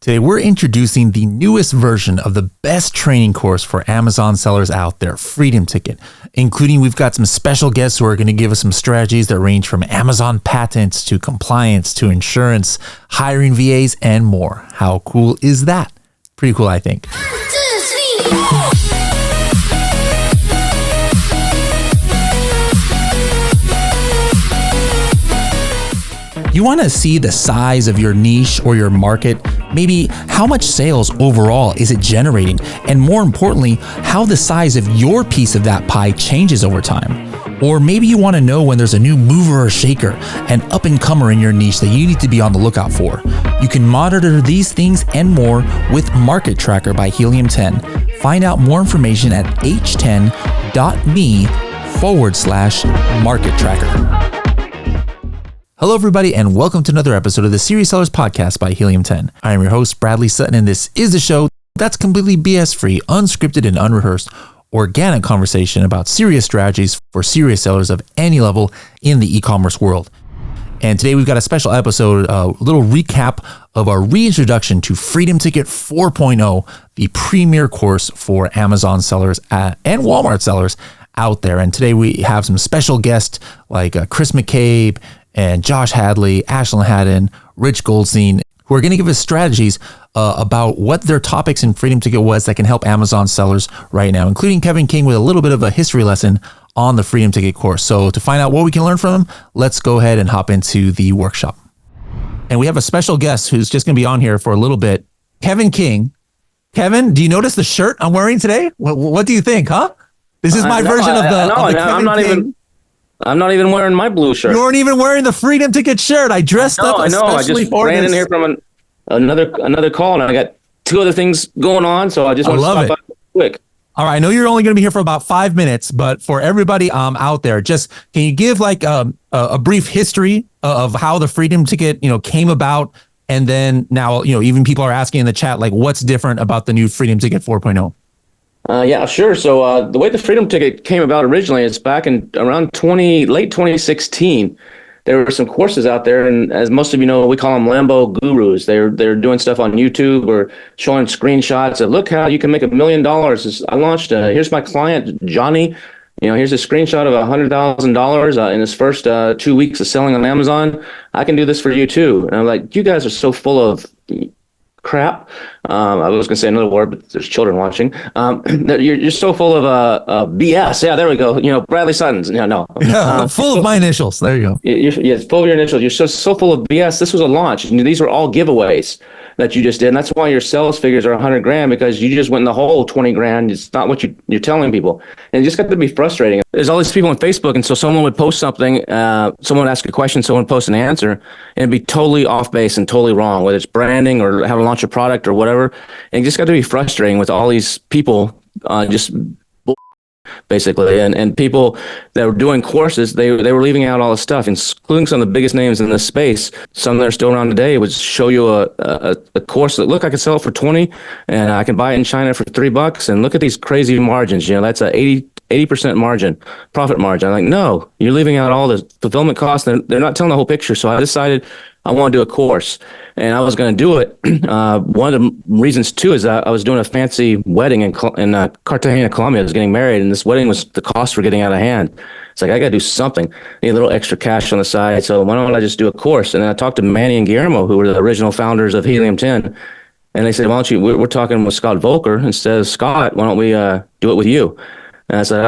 Today, we're introducing the newest version of the best training course for Amazon sellers out there, Freedom Ticket, including we've got some special guests who are going to give us some strategies that range from Amazon patents to compliance to insurance, hiring VAs, and more. How cool is that? Pretty cool, I think. You want to see the size of your niche or your market, maybe how much sales overall is it generating, and more importantly, how the size of your piece of that pie changes over time. Or maybe you want to know when there's a new mover or shaker, an up-and-comer in your niche that you need to be on the lookout for. You can monitor these things and more with Market Tracker by Helium 10. Find out more information at h10.me/market tracker. Hello, everybody, and welcome to another episode of the Serious Sellers Podcast by Helium 10. I am your host, Bradley Sutton, and this is a show that's completely BS-free, unscripted, and unrehearsed, organic conversation about serious strategies for serious sellers of any level in the e-commerce world. And today we've got a special episode, a little recap of our reintroduction to Freedom Ticket 4.0, the premier course for Amazon sellers and Walmart sellers out there. And today we have some special guests like Chris McCabe, and Josh Hadley, Ashlin Haddon, Rich Goldstein, who are going to give us strategies about what their topics in Freedom Ticket was that can help Amazon sellers right now, including Kevin King with a little bit of a history lesson on the Freedom Ticket course. So to find out what we can learn from them, let's go ahead and hop into the workshop. And we have a special guest who's just going to be on here for a little bit, Kevin King. Kevin, do you notice the shirt I'm wearing today? What do you think, huh? This is my version of the Kevin King. I'm not even wearing my blue shirt. You weren't even wearing the Freedom Ticket shirt. I dressed up especially for this. I just ran in here from another call, and I got two other things going on, so I just want to stop by quick. All right, I know you're only going to be here for about 5 minutes, but for everybody out there, just can you give like a brief history of how the Freedom Ticket came about, and then now even people are asking in the chat like what's different about the new Freedom Ticket 4.0. Yeah, sure. So the way the Freedom Ticket came about originally is back in around late 2016. There were some courses out there, and as most of you know, we call them Lambo gurus. They're doing stuff on YouTube or showing screenshots of look how you can make $1 million. I launched. Here's my client Johnny. Here's a screenshot of $100,000 in his first 2 weeks of selling on Amazon. I can do this for you too. And I'm like, you guys are so full of crap. I was going to say another word, but there's children watching. You're so full of BS. Yeah, there we go. Bradley Sutton's. Full of my initials. There you go. You're full of your initials. You're so full of BS. This was a launch. These were all giveaways that you just did. And that's why your sales figures are $100,000, because you just went in the hole $20,000. It's not what you're telling people. And it just got to be frustrating. There's all these people on Facebook. And so someone would post something, someone would ask a question, someone would post an answer, and it'd be totally off base and totally wrong, whether it's branding or how to launch a product or whatever. And it just got to be frustrating with all these people basically, and people that were doing courses, they were leaving out all the stuff, including some of the biggest names in this space. Some that are still around today would show you a course that, look, I can sell it for 20 and I can buy it in China for $3, and look at these crazy margins. That's a 80% margin, profit margin. I'm like, no, you're leaving out all the fulfillment costs. They're not telling the whole picture. So I decided I want to do a course, and I was going to do it. One of the reasons too is that I was doing a fancy wedding in Cartagena, Colombia. I was getting married, and this wedding the costs were getting out of hand. It's like, I got to do something. I need a little extra cash on the side. So why don't I just do a course? And then I talked to Manny and Guillermo, who were the original founders of Helium 10. And they said, why don't you, we're talking with Scott Volker instead of Scott. Why don't we do it with you? And I said,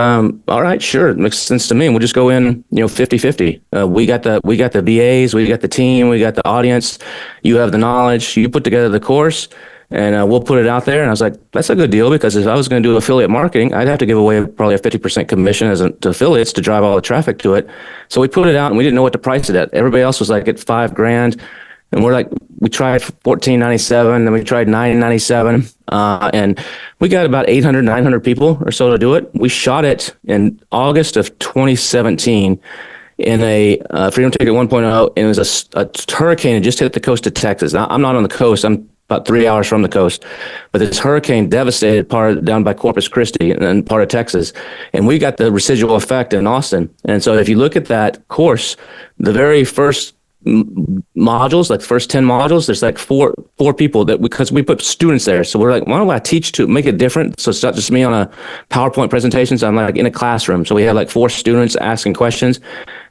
all right, sure. It makes sense to me. We'll just go in, 50-50. We got the VAs, we got the team, we got the audience. You have the knowledge. You put together the course, and we'll put it out there. And I was like, that's a good deal, because if I was going to do affiliate marketing, I'd have to give away probably a 50% commission to affiliates to drive all the traffic to it. So we put it out, and we didn't know what to price it at. Everybody else was like at $5,000. And we're like, we tried $1,497, then we tried $997, and we got about 800, 900 people or so to do it. We shot it in August of 2017 in a Freedom Ticket 1.0, and it was a hurricane that just hit the coast of Texas. Now, I'm not on the coast. I'm about 3 hours from the coast, but this hurricane devastated part down by Corpus Christi and part of Texas, and we got the residual effect in Austin. And so if you look at that course, the very first modules, like the first 10 modules, there's like four people that because we put students there. So we're like, why don't I teach to make it different? So it's not just me on a PowerPoint presentation. So I'm like in a classroom. So we had like 4 students asking questions.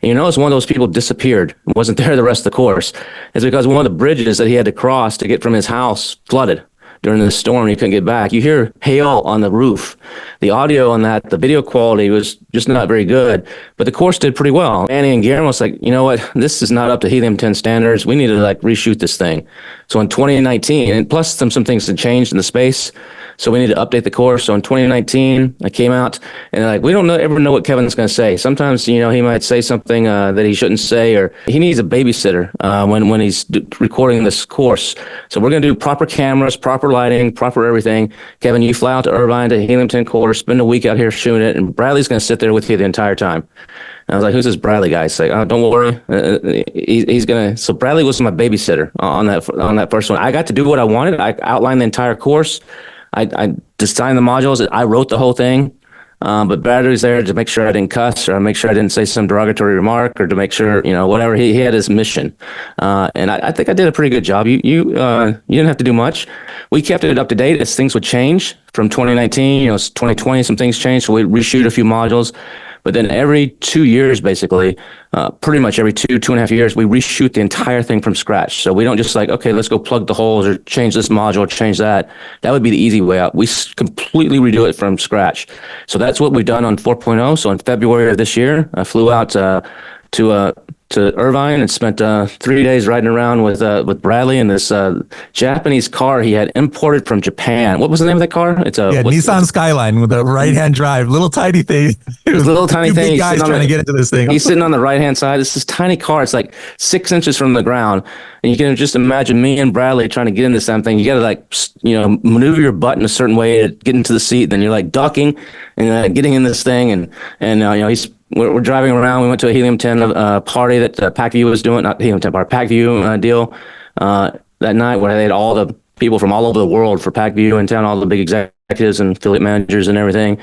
And you notice one of those people disappeared, wasn't there the rest of the course. It's because one of the bridges that he had to cross to get from his house flooded during the storm. He couldn't get back. You hear hail on the roof. The audio on that, the video quality was just not very good, but the course did pretty well. Annie and Guillermo was like, you know what, this is not up to Helium 10 standards. We need to like reshoot this thing. So in 2019, and plus some things had changed in the space, so we need to update the course. So in 2019, I came out and like, we don't ever know what Kevin's going to say. Sometimes, he might say something that he shouldn't say, or he needs a babysitter when he's recording this course. So we're going to do proper cameras, proper lighting, proper everything. Kevin, you fly out to Irvine to Helium 10 course, spend a week out here shooting it, and Bradley's going to sit there with you the entire time. And I was like, who's this Bradley guy? He's like, oh, don't worry. He's going to. So Bradley was my babysitter on that first one. I got to do what I wanted. I outlined the entire course. I designed the modules. I wrote the whole thing. But Bradley's there to make sure I didn't cuss, or make sure I didn't say some derogatory remark, or to make sure, whatever. He had his mission. And I think I did a pretty good job. You didn't have to do much. We kept it up to date as things would change from 2019, it's 2020, some things changed. So we reshoot a few modules. But then every 2 years, basically, pretty much every 2.5 years, we reshoot the entire thing from scratch. So we don't just like, okay, let's go plug the holes or change this module, change that. That would be the easy way out. We completely redo it from scratch. So that's what we've done on 4.0. So in February of this year, I flew out to Irvine and spent 3 days riding around with Bradley in this Japanese car he had imported from Japan. What was the name of that car? It's a Nissan Skyline with a right-hand drive, little tiny thing. It was a little tiny thing. Big guys trying to get into this thing. He's sitting on the right-hand side. It's this tiny car. It's like 6 inches from the ground. And you can just imagine me and Bradley trying to get into something. You got to like, maneuver your butt in a certain way to get into the seat. Then you're like ducking and getting in this thing. And we're driving around. We went to a Helium 10 party that PackView was doing, not Helium 10 party, PackView deal that night, where they had all the people from all over the world for PackView in town, all the big executives and affiliate managers and everything.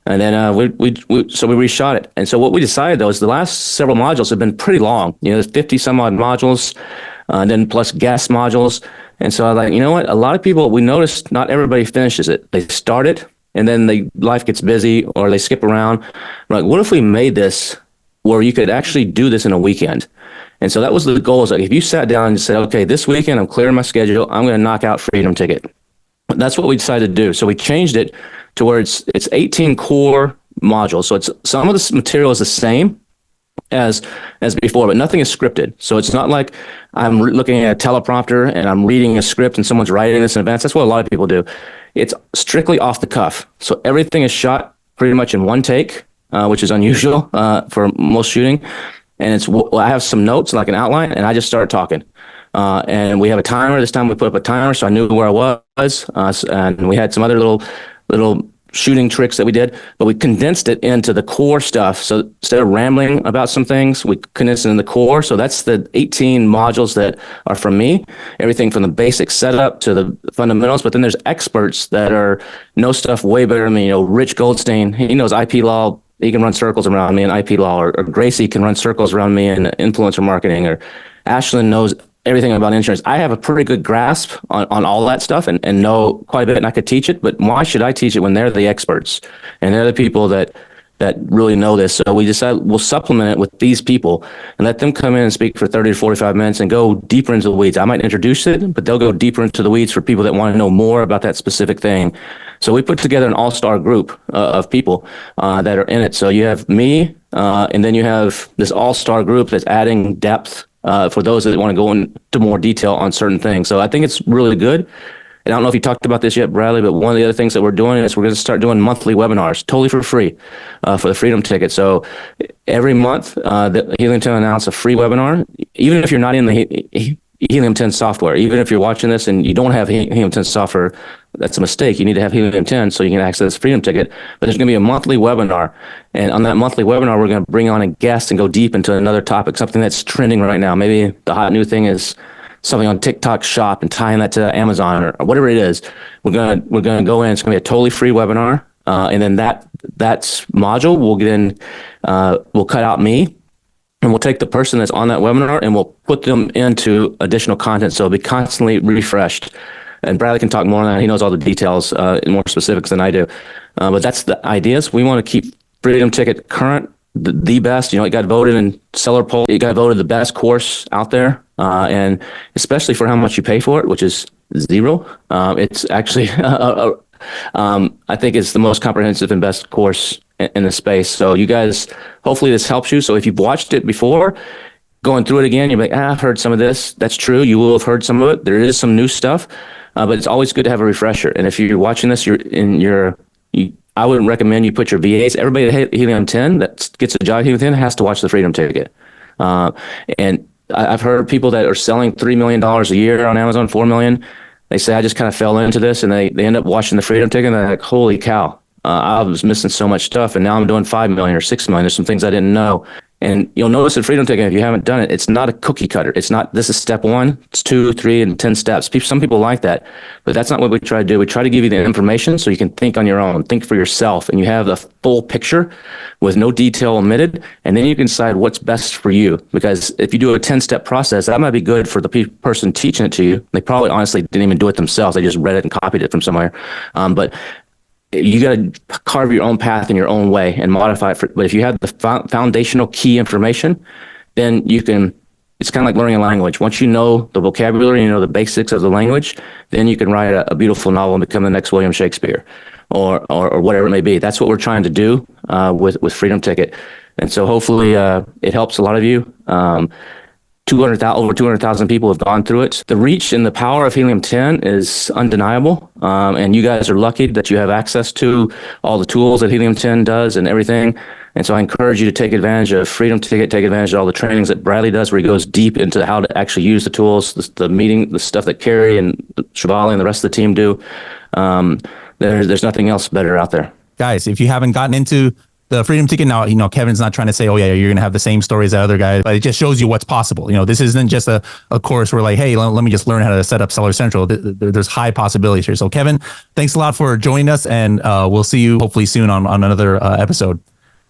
And then we reshot it. And so what we decided, though, is the last several modules have been pretty long. There's 50 some odd modules, then plus guest modules. And so I was like, you know what? A lot of people, we noticed not everybody finishes it. They start it, and then life gets busy, or they skip around. We're like, what if we made this where you could actually do this in a weekend? And so that was the goal. Is like, if you sat down and said, okay, this weekend I'm clearing my schedule, I'm going to knock out Freedom Ticket. That's what we decided to do. So we changed it to where it's 18 core modules. So it's some of the material is the same as before, but nothing is scripted. So it's not like I'm looking at a teleprompter and I'm reading a script and someone's writing this in advance. That's what a lot of people do. It's strictly off the cuff. So everything is shot pretty much in one take, which is unusual for most shooting. And I have some notes, like an outline, and I just start talking. And we have a timer. This time we put up a timer, so I knew where I was. And we had some other little shooting tricks that we did, but we condensed it into the core stuff. So instead of rambling about some things, we condensed it in the core. So that's the 18 modules that are from me, everything from the basic setup to the fundamentals. But then there's experts that know stuff way better than me. Rich Goldstein, he knows IP law. He can run circles around me in IP law, or Gracie can run circles around me in influencer marketing, or Ashlin knows everything about insurance. I have a pretty good grasp on all that stuff and know quite a bit, and I could teach it, but why should I teach it when they're the experts and they're the people that really know this? So we decided we'll supplement it with these people and let them come in and speak for 30 to 45 minutes and go deeper into the weeds. I might introduce it, but they'll go deeper into the weeds for people that want to know more about that specific thing. So we put together an all-star group of people that are in it. So you have me, and then you have this all-star group that's adding depth for those that want to go into more detail on certain things. So I think it's really good. And I don't know if you talked about this yet, Bradley, but one of the other things that we're doing is we're going to start doing monthly webinars, totally for free, for the Freedom Ticket. So every month, the Helium 10 announce a free webinar, even if you're not in the Helium 10 software. Even if you're watching this and you don't have Helium 10 software, that's a mistake. You need to have Helium 10 so you can access Freedom Ticket. But there's going to be a monthly webinar. And on that monthly webinar, we're going to bring on a guest and go deep into another topic, something that's trending right now. Maybe the hot new thing is something on TikTok Shop and tying that to Amazon or whatever it is. We're going to go in. It's going to be a totally free webinar. And then that module, we'll cut out me. and we'll take the person that's on that webinar and we'll put them into additional content. So it'll be constantly refreshed. And Bradley can talk more on that. He knows all the details in more specifics than I do. But that's the ideas. We want to keep Freedom Ticket current, the best. You know, it got voted in seller poll. It got voted the best course out there. And especially for how much you pay for it, which is zero. It's actually, I think it's the most comprehensive and best course in the space. So you guys, hopefully this helps you. So if you've watched it before, going through it again, you're like, I've heard some of this. That's true. You will have heard some of it. There is some new stuff, but it's always good to have a refresher. And if you're watching this, I would recommend you put your VAs. Everybody at Helium 10 that gets a job at Helium 10 has to watch the Freedom Ticket. And I've heard people that are selling $3 million a year on Amazon, $4 million. They say, I just kind of fell into this, and they end up watching the Freedom Ticket, and they're like, holy cow, I was missing so much stuff, and now I'm doing 5 million or 6 million. There's some things I didn't know. And you'll notice in Freedom Ticket, if you haven't done it, it's not a cookie cutter. It's not, this is step 1, it's 2, 3, and 10 steps. Some people like that, but that's not what we try to do. We try to give you the information so you can think on your own, think for yourself, and you have the full picture with no detail omitted, and then you can decide what's best for you. Because if you do a 10-step process, that might be good for the person teaching it to you. They probably honestly didn't even do it themselves. They just read it and copied it from somewhere. But you got to carve your own path in your own way and modify it. But if you have the foundational key information, then you can, it's kind of like learning a language. Once you know the vocabulary, you know the basics of the language, then you can write a beautiful novel and become the next William Shakespeare or whatever it may be. That's what we're trying to do with Freedom Ticket. And so hopefully it helps a lot of you. Over 200,000 people have gone through it. The reach and the power of Helium 10 is undeniable. And you guys are lucky that you have access to all the tools that Helium 10 does and everything. And so I encourage you to take advantage of Freedom Ticket, take advantage of all the trainings that Bradley does, where he goes deep into how to actually use the tools, the stuff that Carrie and Shivali and the rest of the team do. There's nothing else better out there. Guys, if you haven't gotten into the Freedom Ticket now, Kevin's not trying to say, oh yeah, you're going to have the same stories as other guys, but it just shows you what's possible. This isn't just a course where like, hey, let me just learn how to set up Seller Central. There's high possibilities here. So Kevin, thanks a lot for joining us, and we'll see you hopefully soon on another episode.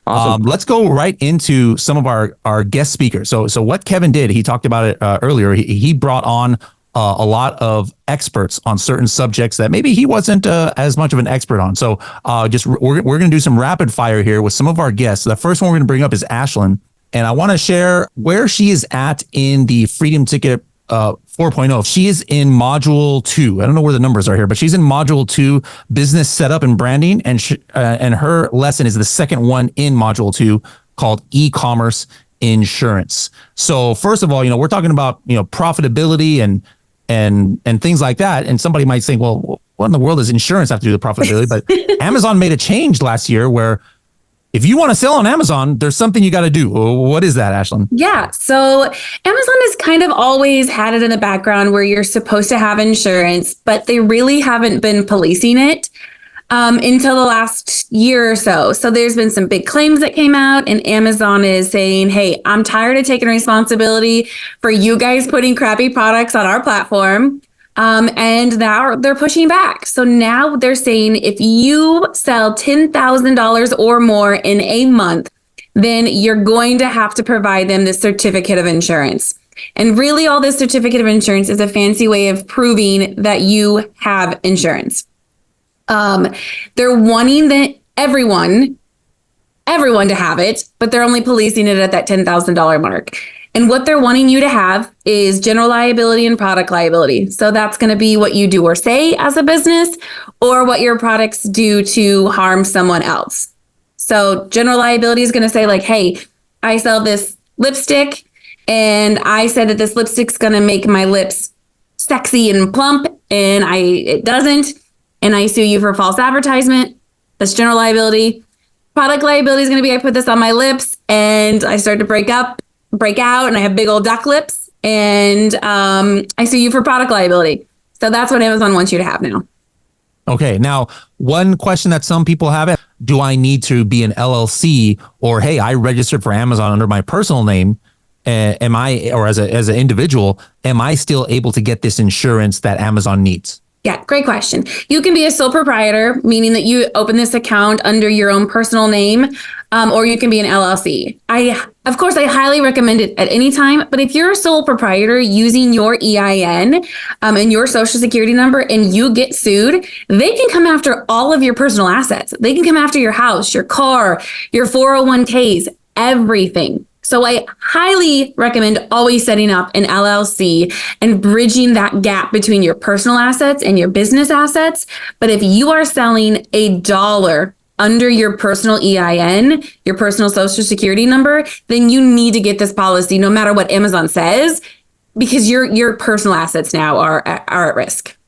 Awesome. Let's go right into some of our guest speakers. So what Kevin did, he talked about it earlier. He brought on a lot of experts on certain subjects that maybe he wasn't as much of an expert on. So we're going to do some rapid fire here with some of our guests. The first one we're going to bring up is Ashlin, and I want to share where she is at in the Freedom Ticket 4.0. She is in module 2. I don't know where the numbers are here, but she's in module 2, business setup and branding, and her lesson is the second one in module 2, called e-commerce insurance. So first of all, we're talking about profitability and things like that. And somebody might think, well, what in the world does insurance have to do with profitability? But Amazon made a change last year where if you want to sell on Amazon, there's something you got to do. What is that, Ashlin? Yeah. So Amazon has kind of always had it in the background where you're supposed to have insurance, but they really haven't been policing it until the last year or so. So there's been some big claims that came out, and Amazon is saying, hey, I'm tired of taking responsibility for you guys putting crappy products on our platform. And now they're pushing back. So now they're saying if you sell $10,000 or more in a month, then you're going to have to provide them this certificate of insurance. And really all this certificate of insurance is a fancy way of proving that you have insurance. They're wanting everyone to have it, but they're only policing it at that $10,000 mark. And what they're wanting you to have is general liability and product liability. So that's going to be what you do or say as a business, or what your products do to harm someone else. So general liability is going to say like, hey, I sell this lipstick and I said that this lipstick's going to make my lips sexy and plump, and it doesn't. And I sue you for false advertisement. That's general liability. Product liability is going to be, I put this on my lips and I start to break out, and I have big old duck lips, and I sue you for product liability. So that's what Amazon wants you to have now. Okay. Now, one question that some people have, do I need to be an LLC, or, hey, I registered for Amazon under my personal name. Am I, or as an individual, am I still able to get this insurance that Amazon needs? Yeah, great question. You can be a sole proprietor, meaning that you open this account under your own personal name, or you can be an LLC. Of course, I highly recommend it at any time. But if you're a sole proprietor using your EIN and your social security number and you get sued, they can come after all of your personal assets. They can come after your house, your car, your 401ks, everything. So I highly recommend always setting up an LLC and bridging that gap between your personal assets and your business assets. But if you are selling $1 under your personal EIN, your personal social security number, then you need to get this policy no matter what Amazon says, because your personal assets now are at risk.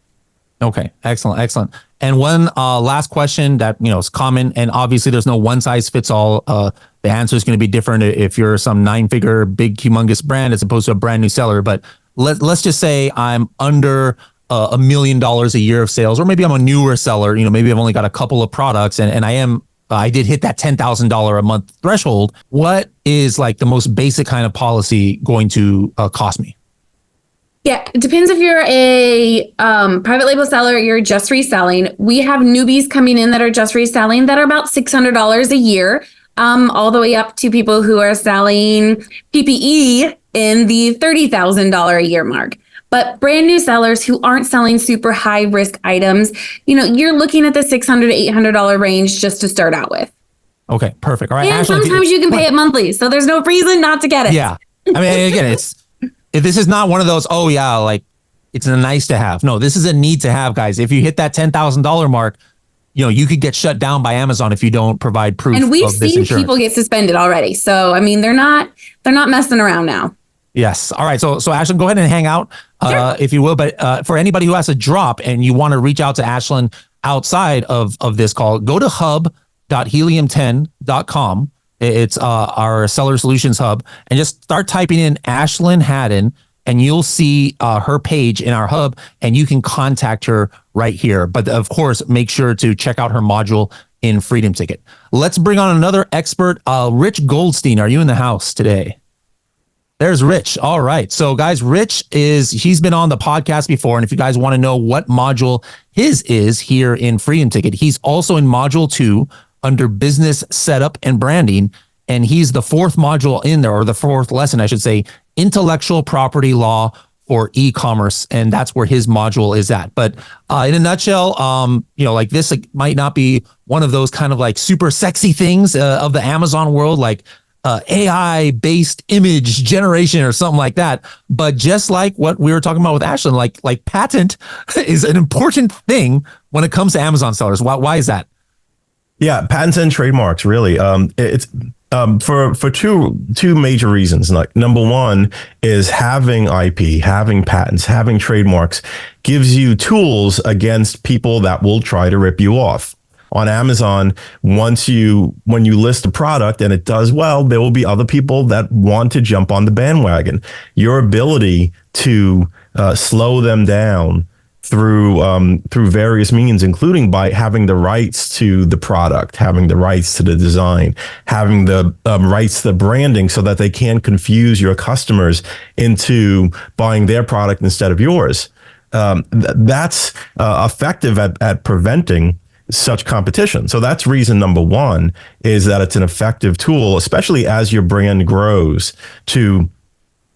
Okay, excellent. And one last question that is common, and obviously there's no one size fits all. The answer is going to be different if you're some 9-figure, big, humongous brand as opposed to a brand new seller. But let's just say I'm under $1 million a year of sales, or maybe I'm a newer seller. Maybe I've only got a couple of products, and I did hit that $10,000 a month threshold. What is like the most basic kind of policy going to cost me? Yeah, it depends if you're a private label seller or you're just reselling. We have newbies coming in that are just reselling that are about $600 a year, all the way up to people who are selling PPE in the $30,000 a year mark. But brand new sellers who aren't selling super high risk items, you're looking at the $600 to $800 range just to start out with. Okay, perfect. All right. And Ashlin, sometimes you can pay it monthly, so there's no reason not to get it. Yeah. I mean, again, if this is not one of those, like it's a nice to have. No, this is a need to have, guys. If you hit that $10,000 mark, you could get shut down by Amazon if you don't provide proof. And we've of this seen insurance. people get suspended already. So, I mean, they're not messing around now. Yes. All right. So Ashlin, go ahead and hang out, Sure. if you will. But for anybody who has a drop and you want to reach out to Ashlin outside of this call, go to hub.helium10.com. It's our seller solutions hub, and just start typing in Ashlin Haddon, and you'll see her page in our hub, and you can contact her right here. But of course, make sure to check out her module in Freedom Ticket. Let's bring on another expert. Rich Goldstein, are you in the house today? There's Rich. All right. So guys, he's been on the podcast before. And if you guys want to know what module his is here in Freedom Ticket, he's also in module 2 under business setup and branding. And he's the 4th module in there, or the 4th lesson, I should say, intellectual property law for e-commerce. And that's where his module is at. But in a nutshell, like this might not be one of those kind of like super sexy things of the Amazon world, like AI based image generation or something like that. But just like what we were talking about with Ashlin, like patent is an important thing when it comes to Amazon sellers. Why is that? Yeah, patents and trademarks, really. It's for two major reasons. Like, number one is having IP, having patents, having trademarks gives you tools against people that will try to rip you off. On Amazon, when you list a product and it does well, there will be other people that want to jump on the bandwagon. Your ability to slow them down through various means, including by having the rights to the product, having the rights to the design, having the rights to the branding, so that they can't confuse your customers into buying their product instead of yours. That's effective at preventing such competition. So that's reason number one, is that it's an effective tool, especially as your brand grows, to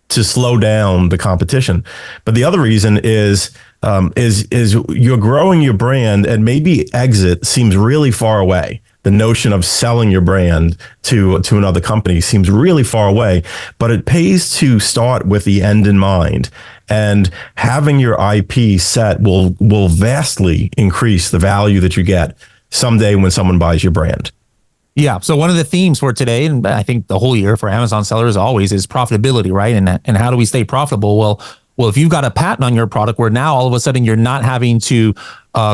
slow down the competition. But the other reason is you're growing your brand, and maybe exit seems really far away. The notion of selling your brand to another company seems really far away, but it pays to start with the end in mind. And having your IP set will vastly increase the value that you get someday when someone buys your brand. Yeah. So one of the themes for today, and I think the whole year for Amazon sellers always, is profitability, right? And how do we stay profitable? Well, if you've got a patent on your product where now all of a sudden you're not having to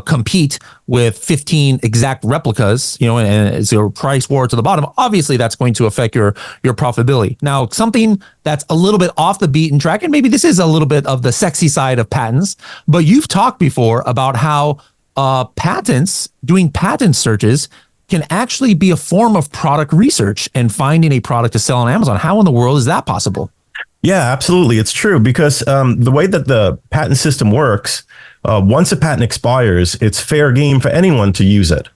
compete with 15 exact replicas, and it's your price war to the bottom, obviously that's going to affect your profitability. Now, something that's a little bit off the beaten track, and maybe this is a little bit of the sexy side of patents, but you've talked before about how doing patent searches can actually be a form of product research and finding a product to sell on Amazon. How in the world is that possible? Yeah, absolutely. It's true, because the way that the patent system works, once a patent expires, it's fair game for anyone to use it.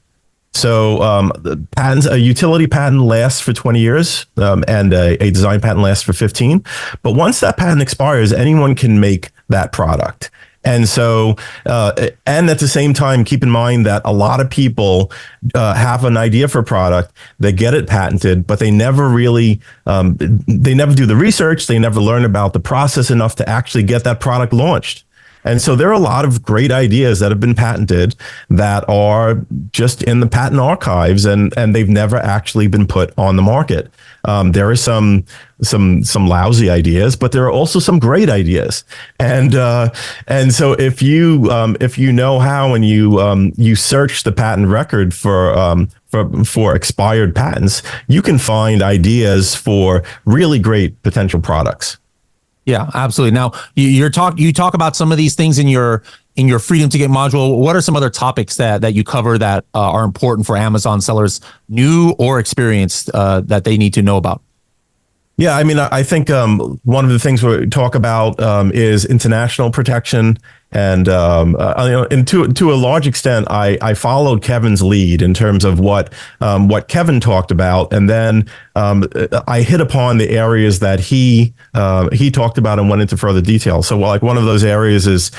So a utility patent lasts for 20 years and a design patent lasts for 15. But once that patent expires, anyone can make that product. And so, and at the same time, keep in mind that a lot of people have an idea for a product, they get it patented, but they never really, they never do the research, they never learn about the process enough to actually get that product launched. And so there are a lot of great ideas that have been patented that are just in the patent archives and they've never actually been put on the market. There are some lousy ideas, but there are also some great ideas. And so if you know how and you search the patent record for expired patents, you can find ideas for really great potential products. Yeah, absolutely. Now you talk about some of these things in your Freedom Ticket module. What are some other topics that you cover that are important for Amazon sellers, new or experienced, that they need to know about? Yeah, I mean, I think one of the things we talk about is international protection, and to a large extent, I followed Kevin's lead in terms of what Kevin talked about, and then I hit upon the areas that he talked about and went into further detail. So, like one of those areas is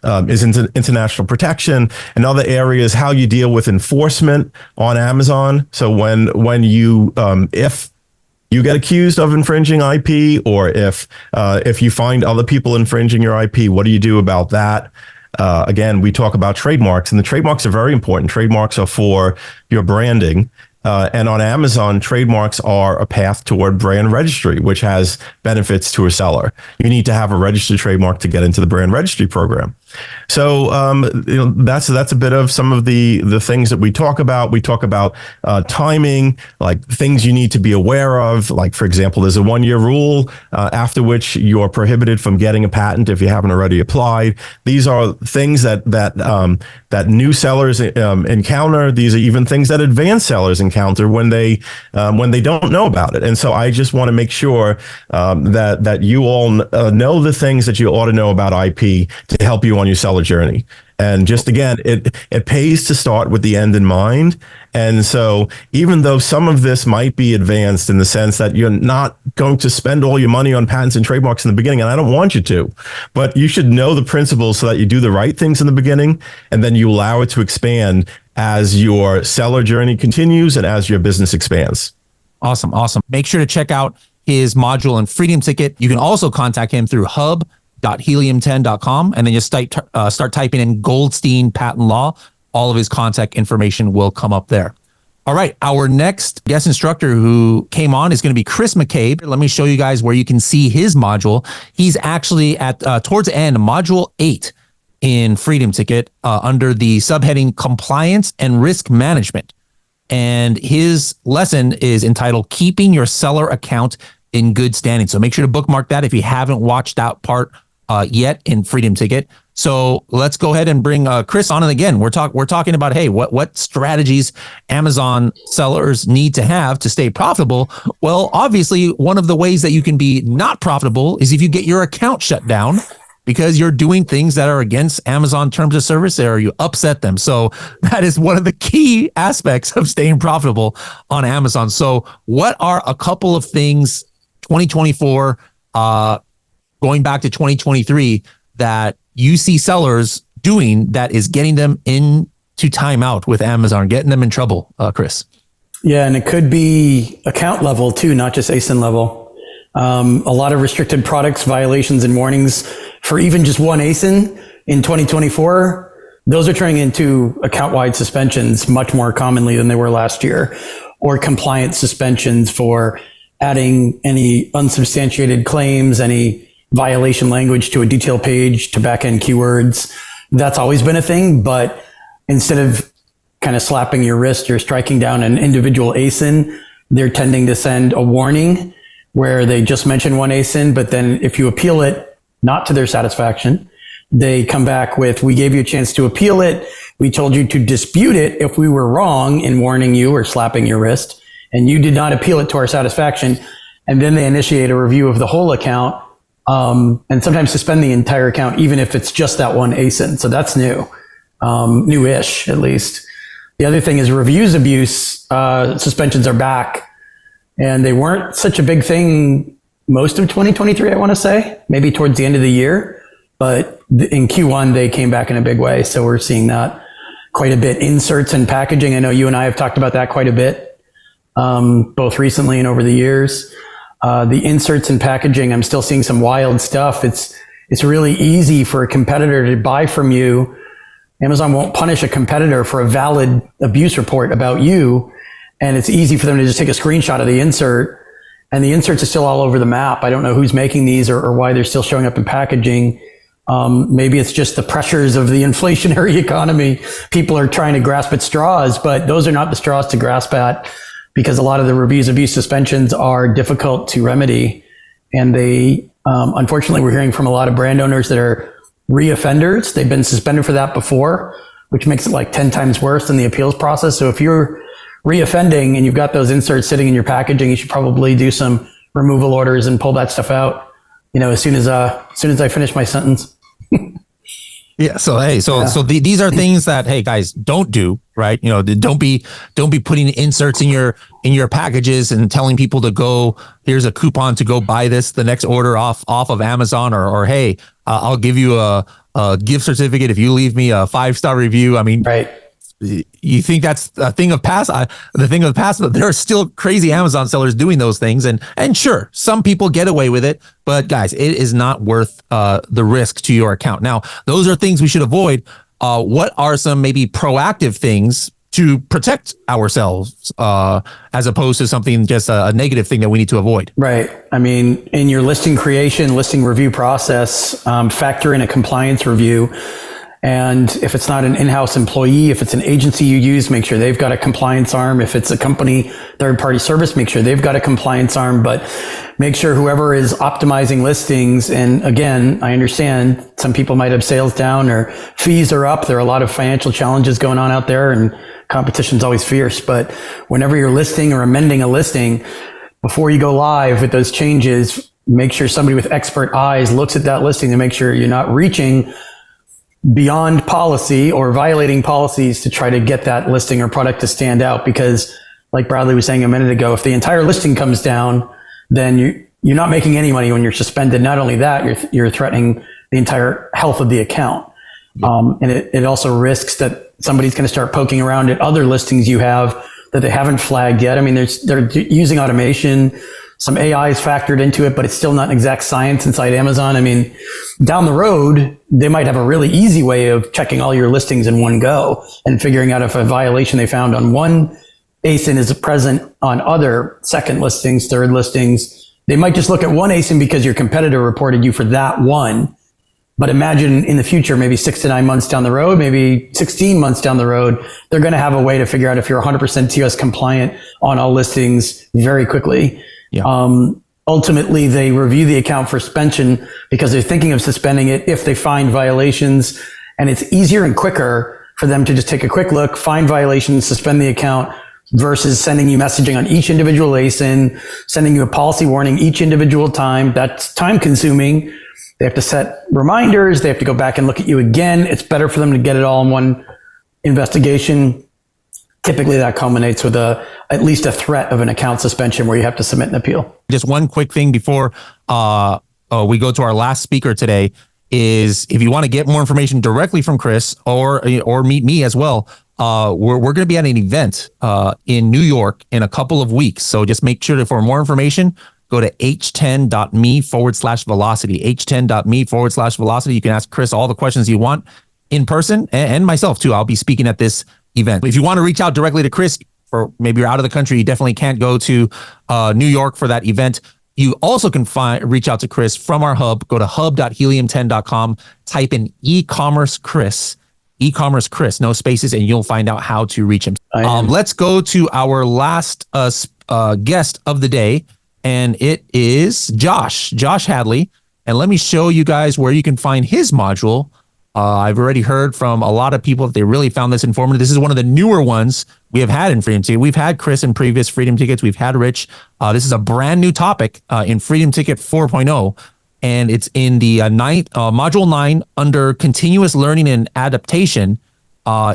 international protection. Another area is how you deal with enforcement on Amazon. So when you if you get accused of infringing IP, or if you find other people infringing your IP, what do you do about that? Again, we talk about trademarks, and the trademarks are very important. Trademarks are for your branding. And on Amazon, trademarks are a path toward brand registry, which has benefits to a seller. You need to have a registered trademark to get into the brand registry program. So that's a bit of some of the things that we talk about. We talk about timing, like things you need to be aware of. Like, for example, there's a 1-year rule after which you're prohibited from getting a patent if you haven't already applied. These are things that new sellers encounter. These are even things that advanced sellers encounter when they don't know about it. And so I just want to make sure that you all know the things that you ought to know about IP to help you on your seller journey. And just again, it pays to start with the end in mind. And so even though some of this might be advanced in the sense that you're not going to spend all your money on patents and trademarks in the beginning, and I don't want you to, but you should know the principles so that you do the right things in the beginning, and then you allow it to expand as your seller journey continues and as your business expands. Awesome. Make sure to check out his module and Freedom Ticket. You can also contact him through hub.helium10.com, and then just start typing in Goldstein Patent Law. All of his contact information will come up there. All right, our next guest instructor who came on is going to be Chris McCabe. Let me show you guys where you can see his module. He's actually at towards the end, module 8 in Freedom Ticket under the subheading Compliance and Risk Management. And his lesson is entitled Keeping Your Seller Account in Good Standing. So make sure to bookmark that if you haven't watched that part yet in Freedom Ticket. So let's go ahead and bring Chris on. And again, we're talking about, hey, what strategies Amazon sellers need to have to stay profitable. Well, obviously, one of the ways that you can be not profitable is if you get your account shut down because you're doing things that are against Amazon terms of service, or you upset them. So that is one of the key aspects of staying profitable on Amazon. So what are a couple of things 2024 going back to 2023 that you see sellers doing that is getting them into timeout with Amazon, getting them in trouble, Chris? Yeah, and it could be account level too, not just ASIN level. A lot of restricted products, violations, and warnings for even just one ASIN in 2024. Those are turning into account-wide suspensions much more commonly than they were last year, or compliance suspensions for adding any unsubstantiated claims, any violation language to a detail page, to back-end keywords. That's always been a thing, but instead of kind of slapping your wrist or striking down an individual ASIN, they're tending to send a warning where they just mention one ASIN, but then if you appeal it, not to their satisfaction, they come back with, we gave you a chance to appeal it. We told you to dispute it if we were wrong in warning you or slapping your wrist, and you did not appeal it to our satisfaction. And then they initiate a review of the whole account and sometimes suspend the entire account, even if it's just that one ASIN. So that's new, newish at least. The other thing is reviews abuse suspensions are back, and they weren't such a big thing most of 2023, I want to say, maybe towards the end of the year. But in Q1, they came back in a big way. So we're seeing that quite a bit. Inserts and packaging. I know you and I have talked about that quite a bit, both recently and over the years. The inserts and packaging, I'm still seeing some wild stuff. It's really easy for a competitor to buy from you. Amazon won't punish a competitor for a valid abuse report about you. And it's easy for them to just take a screenshot of the insert. And the inserts are still all over the map. I don't know who's making these or why they're still showing up in packaging. Maybe it's just the pressures of the inflationary economy. People are trying to grasp at straws, but those are not the straws to grasp at, because a lot of the reviews abuse suspensions are difficult to remedy. And they, unfortunately, we're hearing from a lot of brand owners that are reoffenders. They've been suspended for that before, which makes it like 10 times worse than the appeals process. So if you're reoffending and you've got those inserts sitting in your packaging, you should probably do some removal orders and pull that stuff out, as soon as I finish my sentence. Yeah. So, hey, these are things that, hey guys, don't do, right? Don't be putting inserts in your packages and telling people to go, here's a coupon to go buy the next order off of Amazon, or hey, I'll give you a gift certificate if you leave me a 5-star review. I mean, right. You think that's a thing of past, the thing of the past, but there are still crazy Amazon sellers doing those things. And sure, some people get away with it, but guys, it is not worth the risk to your account. Now, those are things we should avoid. What are some maybe proactive things to protect ourselves as opposed to something just a negative thing that we need to avoid? Right. I mean, in your listing creation, listing review process, factor in a compliance review. And if it's not an in-house employee, if it's an agency you use, make sure they've got a compliance arm. If it's a company, third-party service, make sure they've got a compliance arm. But make sure whoever is optimizing listings, and again, I understand some people might have sales down or fees are up. There are a lot of financial challenges going on out there, and competition's always fierce. But whenever you're listing or amending a listing, before you go live with those changes, make sure somebody with expert eyes looks at that listing to make sure you're not reaching beyond policy or violating policies to try to get that listing or product to stand out. Because like Bradley was saying a minute ago, if the entire listing comes down, then you're not making any money when you're suspended. Not only that, you're threatening the entire health of the account. And it also risks that somebody's going to start poking around at other listings you have that they haven't flagged yet. I mean, they're using automation. Some AI is factored into it, but it's still not an exact science inside Amazon. I mean, down the road, they might have a really easy way of checking all your listings in one go and figuring out if a violation they found on one ASIN is present on other second listings, third listings. They might just look at one ASIN because your competitor reported you for that one. But imagine in the future, maybe 6 to 9 months down the road, maybe 16 months down the road, they're going to have a way to figure out if you're 100% TOS compliant on all listings very quickly. Yeah. Ultimately, they review the account for suspension because they're thinking of suspending it if they find violations. And it's easier and quicker for them to just take a quick look, find violations, suspend the account, versus sending you messaging on each individual ASIN, sending you a policy warning each individual time. That's time consuming. They have to set reminders. They have to go back and look at you again. It's better for them to get it all in one investigation. Typically that culminates with at least a threat of an account suspension where you have to submit an appeal. Just one quick thing before we go to our last speaker today is if you want to get more information directly from Chris or meet me as well, we're going to be at an event in New York in a couple of weeks. So just make sure for more information, go to h10.me/velocity, h10.me/velocity. You can ask Chris all the questions you want in person and myself too. I'll be speaking at this event. If you want to reach out directly to Chris, or maybe you're out of the country, you definitely can't go to New York for that event. You also can reach out to Chris from our hub. Go to hub.helium10.com, type in e-commerce Chris, no spaces, and you'll find out how to reach him. Let's go to our last guest of the day, and it is Josh Hadley. And let me show you guys where you can find his module. I've already heard from a lot of people that they really found this informative. This is one of the newer ones we have had in Freedom Ticket. We've had Chris in previous Freedom Tickets. We've had Rich. This is a brand new topic in Freedom Ticket 4.0. and it's in the module 9 under continuous learning and adaptation.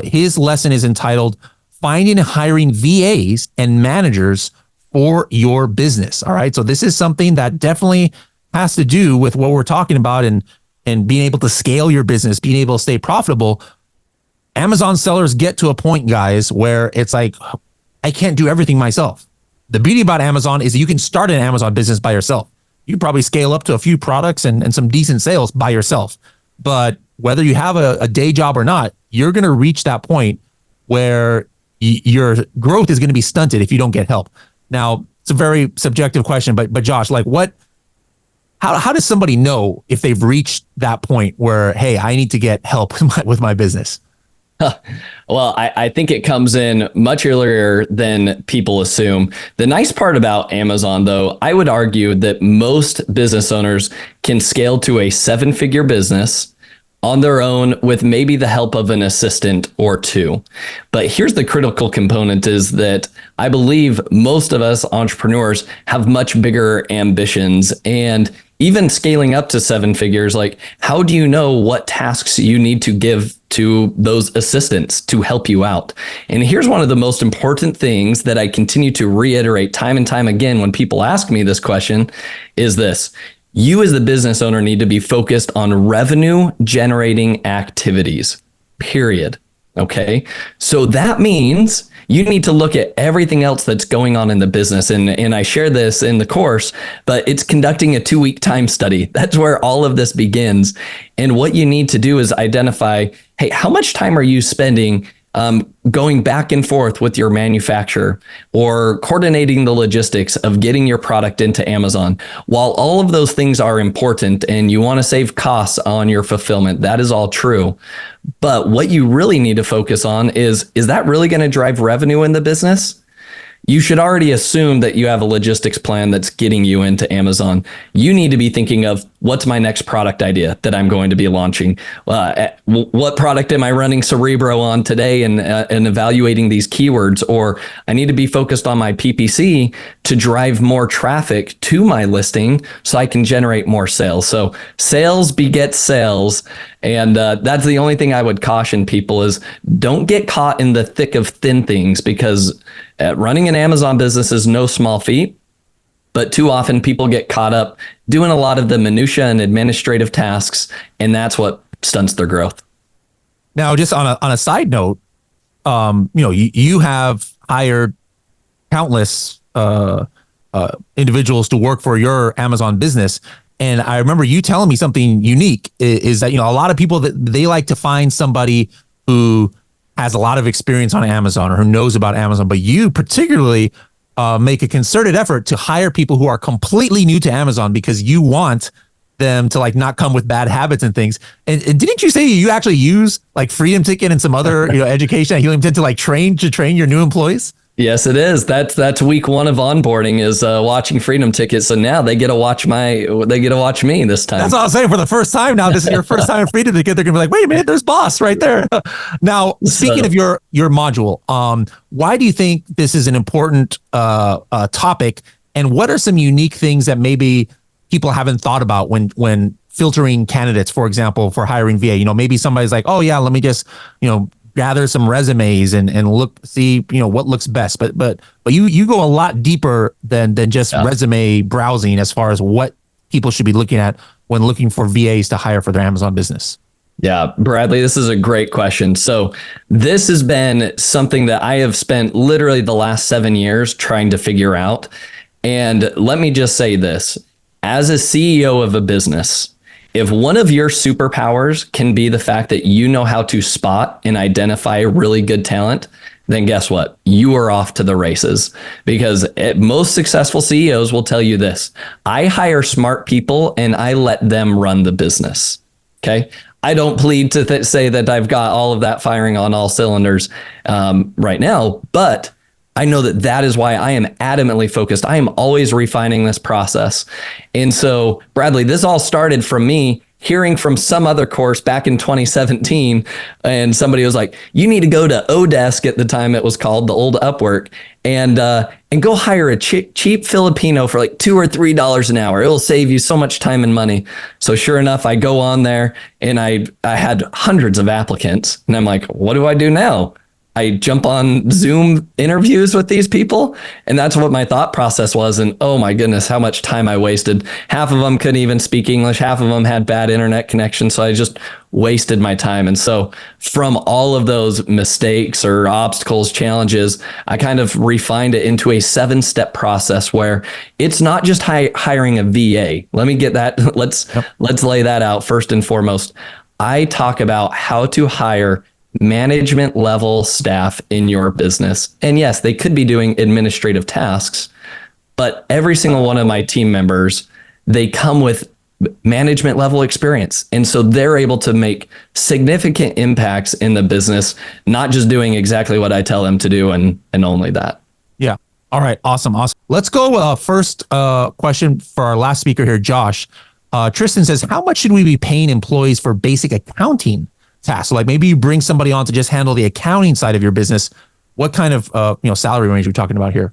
His lesson is entitled Finding and Hiring VAs and Managers for Your Business. All right. So this is something that definitely has to do with what we're talking about and being able to scale your business, being able to stay profitable. Amazon sellers get to a point, guys, where it's like, I can't do everything myself. The beauty about Amazon is that you can start an Amazon business by yourself. You can probably scale up to a few products and some decent sales by yourself. But whether you have a day job or not, you're going to reach that point where your growth is going to be stunted if you don't get help. Now, it's a very subjective question, but Josh, like how does somebody know if they've reached that point where, hey, I need to get help with my business? Well, I think it comes in much earlier than people assume. The nice part about Amazon, though, I would argue that most business owners can scale to a 7-figure business on their own with maybe the help of an assistant or two. But here's the critical component is that I believe most of us entrepreneurs have much bigger ambitions, and even scaling up to 7 figures, like how do you know what tasks you need to give to those assistants to help you out? And here's one of the most important things that I continue to reiterate time and time again when people ask me this question is this. You as the business owner need to be focused on revenue generating activities, period. Okay. So that means you need to look at everything else that's going on in the business. And I share this in the course, but it's conducting a 2-week time study. That's where all of this begins. And what you need to do is identify, hey, how much time are you spending going back and forth with your manufacturer or coordinating the logistics of getting your product into Amazon? While all of those things are important and you want to save costs on your fulfillment, that is all true. But what you really need to focus on is that really going to drive revenue in the business? You should already assume that you have a logistics plan that's getting you into Amazon. You need to be thinking of what's my next product idea that I'm going to be launching? What product am I running Cerebro on today and evaluating these keywords? Or I need to be focused on my PPC to drive more traffic to my listing so I can generate more sales. So sales begets sales. And that's the only thing I would caution people is don't get caught in the thick of thin things, because running an Amazon business is no small feat. But too often people get caught up doing a lot of the minutia and administrative tasks, and that's what stunts their growth. Now, just on a side note, you have hired countless individuals to work for your Amazon business. And I remember you telling me something unique is that, a lot of people that they like to find somebody who has a lot of experience on Amazon or who knows about Amazon, but you particularly make a concerted effort to hire people who are completely new to Amazon because you want them to not come with bad habits and things. And didn't you say you actually use Freedom Ticket and some other education at Helium 10 to train your new employees? Yes, it is. That's week 1 of onboarding is watching Freedom Ticket. So now they get to watch me this time. That's all I'm saying. For the first time now, this is your first time in Freedom Ticket. They're gonna be like, wait a minute, there's boss right there. Now, speaking of your module, why do you think this is an important topic? And what are some unique things that maybe people haven't thought about when filtering candidates, for example, for hiring VA? Maybe somebody's like, oh yeah, let me just, gather some resumes and see what looks best. But you go a lot deeper than just resume browsing as far as what people should be looking at when looking for VAs to hire for their Amazon business. Yeah, Bradley, this is a great question. So this has been something that I have spent literally the last 7 years trying to figure out. And let me just say this, as a CEO of a business, if one of your superpowers can be the fact that you know how to spot and identify really good talent, then guess what? You are off to the races, because most successful CEOs will tell you this. I hire smart people and I let them run the business. Okay. I don't plead to say that I've got all of that firing on all cylinders right now, but I know that is why I am adamantly focused. I am always refining this process. And so, Bradley, this all started from me hearing from some other course back in 2017, and somebody was like, you need to go to Odesk at the time it was called, the old Upwork, and go hire a cheap Filipino for like $2 or $3 an hour. It'll save you so much time and money. So sure enough, I go on there and I had hundreds of applicants, and I'm like, what do I do now? I jump on Zoom interviews with these people. And that's what my thought process was. And oh my goodness, how much time I wasted. Half of them couldn't even speak English. Half of them had bad internet connection. So I just wasted my time. And so from all of those mistakes or obstacles, challenges, I kind of refined it into a 7-step process where it's not just hiring a VA. Let me get that. Let's lay that out first and foremost. I talk about how to hire management level staff in your business. And yes, they could be doing administrative tasks, but every single one of my team members, they come with management level experience. And so they're able to make significant impacts in the business, not just doing exactly what I tell them to do and only that. Yeah. All right. Awesome. Let's go first question for our last speaker here, Josh. Tristan says, how much should we be paying employees for basic accounting tasks? So like maybe you bring somebody on to just handle the accounting side of your business. What kind of salary range are we talking about here?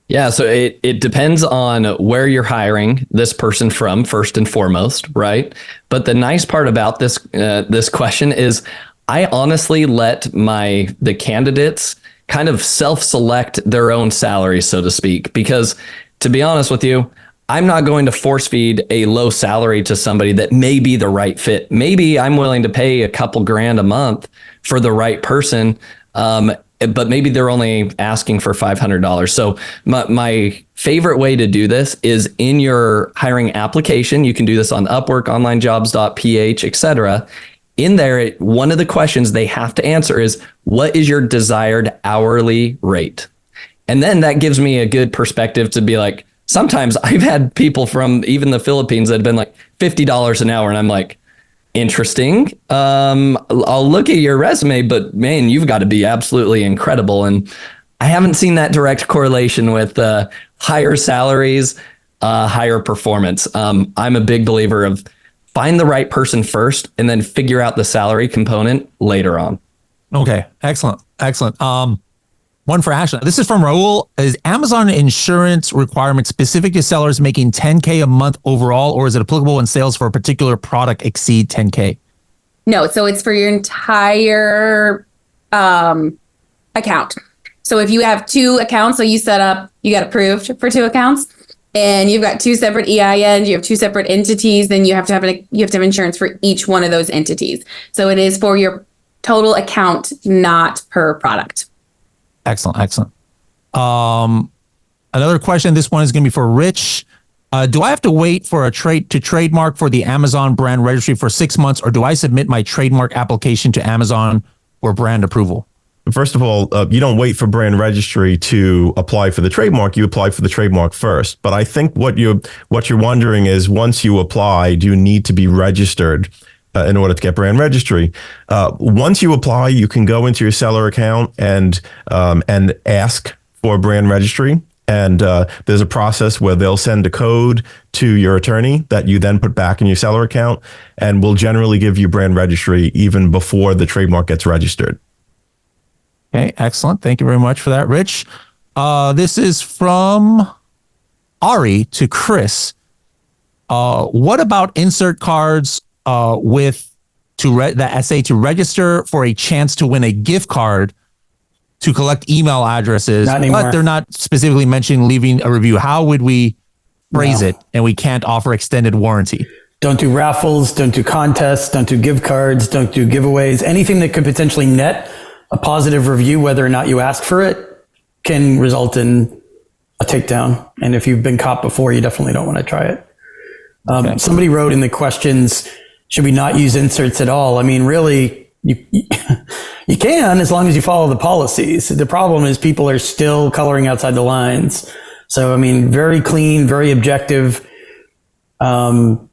Yeah, so it depends on where you're hiring this person from, first and foremost, right? But the nice part about this question is I honestly let the candidates kind of self-select their own salary, so to speak, because to be honest with you, I'm not going to force feed a low salary to somebody that may be the right fit. Maybe I'm willing to pay a couple grand a month for the right person, but maybe they're only asking for $500. So my favorite way to do this is in your hiring application. You can do this on Upwork, onlinejobs.ph, etc. In there, one of the questions they have to answer is, what is your desired hourly rate? And then that gives me a good perspective to be like, sometimes I've had people from even the Philippines that have been like $50 an hour. And I'm like, interesting. I'll look at your resume, but man, you've got to be absolutely incredible. And I haven't seen that direct correlation with higher salaries, higher performance. I'm a big believer of find the right person first and then figure out the salary component later on. Okay. Excellent. One for Ashlin. This is from Raul. Is Amazon insurance requirement specific to sellers making $10K a month overall, or is it applicable when sales for a particular product exceed $10K? No, so it's for your entire account. So if you have 2 accounts, so you got approved for 2 accounts, and you've got 2 separate EINs, you have 2 separate entities, then you have to have insurance for each one of those entities. So it is for your total account, not per product. Excellent. Another question. This one is going to be for Rich. Do I have to wait for a trademark for the Amazon brand registry for 6 months, or do I submit my trademark application to Amazon for brand approval? First of all, you don't wait for brand registry to apply for the trademark. You apply for the trademark first. But I think what you're wondering is, once you apply, do you need to be registered in order to get brand registry? Once you apply, you can go into your seller account and ask for brand registry. And there's a process where they'll send a code to your attorney that you then put back in your seller account, and will generally give you brand registry even before the trademark gets registered. Okay, excellent. Thank you very much for that, Rich. This is from Ari to Chris. What about insert cards that say to register for a chance to win a gift card to collect email addresses, but they're not specifically mentioning leaving a review? How would we phrase it? And we can't offer extended warranty. Don't do raffles, don't do contests, don't do gift cards, don't do giveaways. Anything that could potentially net a positive review, whether or not you ask for it, can result in a takedown. And if you've been caught before, you definitely don't want to try it. Okay. Somebody wrote in the questions, should we not use inserts at all? I mean, really, you can, as long as you follow the policies. The problem is people are still coloring outside the lines. So, I mean, very clean, very objective, not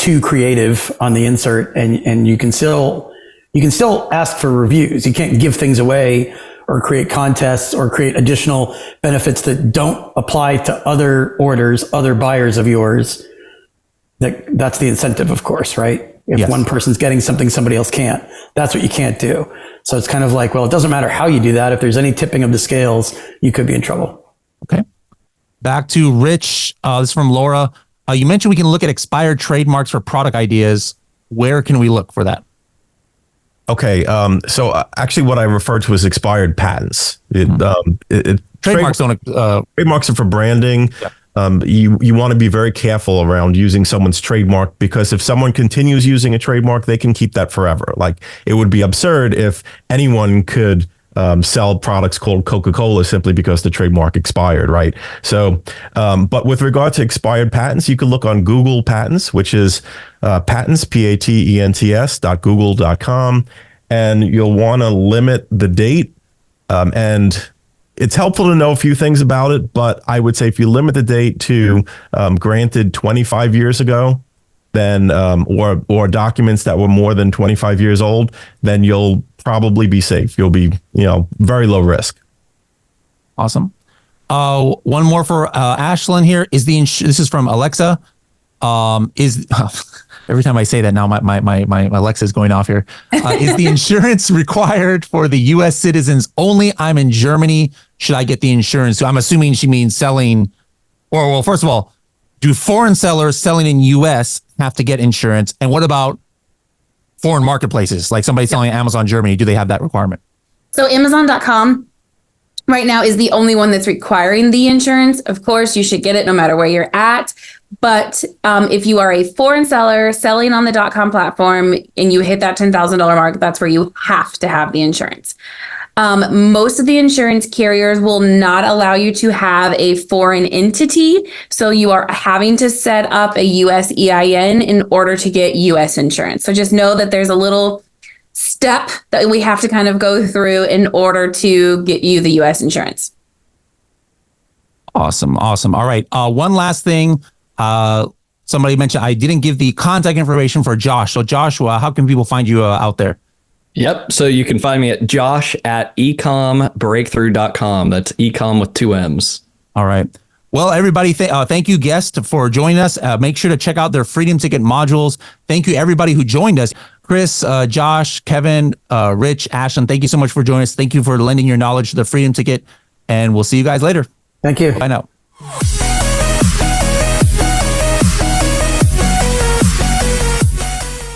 too creative on the insert, and you can still ask for reviews. You can't give things away or create contests or create additional benefits that don't apply to other orders, other buyers of yours. that's the incentive, of course, right? If Yes. one person's getting something somebody else can't, that's what you can't do. So it's kind of like, well, it doesn't matter how you do that. If there's any tipping of the scales, you could be in trouble. Okay. Back to Rich. This is from Laura. You mentioned we can look at expired trademarks for product ideas. Where can we look for that? Okay. So actually what I refer to as expired patents. Trademarks don't. Trademarks are for branding. You want to be very careful around using someone's trademark, because if someone continues using a trademark, they can keep that forever. Like, it would be absurd if anyone could sell products called Coca-Cola simply because the trademark expired, right? So, but with regard to expired patents, you can look on Google Patents, which is patents, patents.google.com, and you'll want to limit the date. And it's helpful to know a few things about it, but I would say if you limit the date to granted 25 years ago, then or documents that were more than 25 years old, then you'll probably be safe. You'll be, very low risk. Awesome. One more for Ashlin here. This is from Alexa. Every time I say that now, my Alexa is going off here. Is the insurance required for the U.S. citizens only? I'm in Germany. Should I get the insurance? So I'm assuming she means selling, or well, first of all, do foreign sellers selling in U.S. have to get insurance? And what about foreign marketplaces, like somebody selling Amazon Germany? Do they have that requirement? So Amazon.com right now is the only one that's requiring the insurance. Of course, you should get it no matter where you're at. But if you are a foreign seller selling on the .com platform and you hit that $10,000 mark, that's where you have to have the insurance. Most of the insurance carriers will not allow you to have a foreign entity. So you are having to set up a US EIN in order to get US insurance. So just know that there's a little step that we have to kind of go through in order to get you the US insurance. Awesome. All right. One last thing. Somebody mentioned I didn't give the contact information for Josh. So Joshua, how can people find you out there? Yep. So you can find me at josh@ecombreakthrough.com. That's ecom with 2 M's. All right. Well, everybody, thank you, guests, for joining us. Make sure to check out their Freedom Ticket modules. Thank you, everybody who joined us. Chris, Josh, Kevin, Rich, Ashlin, thank you so much for joining us. Thank you for lending your knowledge to the Freedom Ticket, and we'll see you guys later. Thank you. Bye now.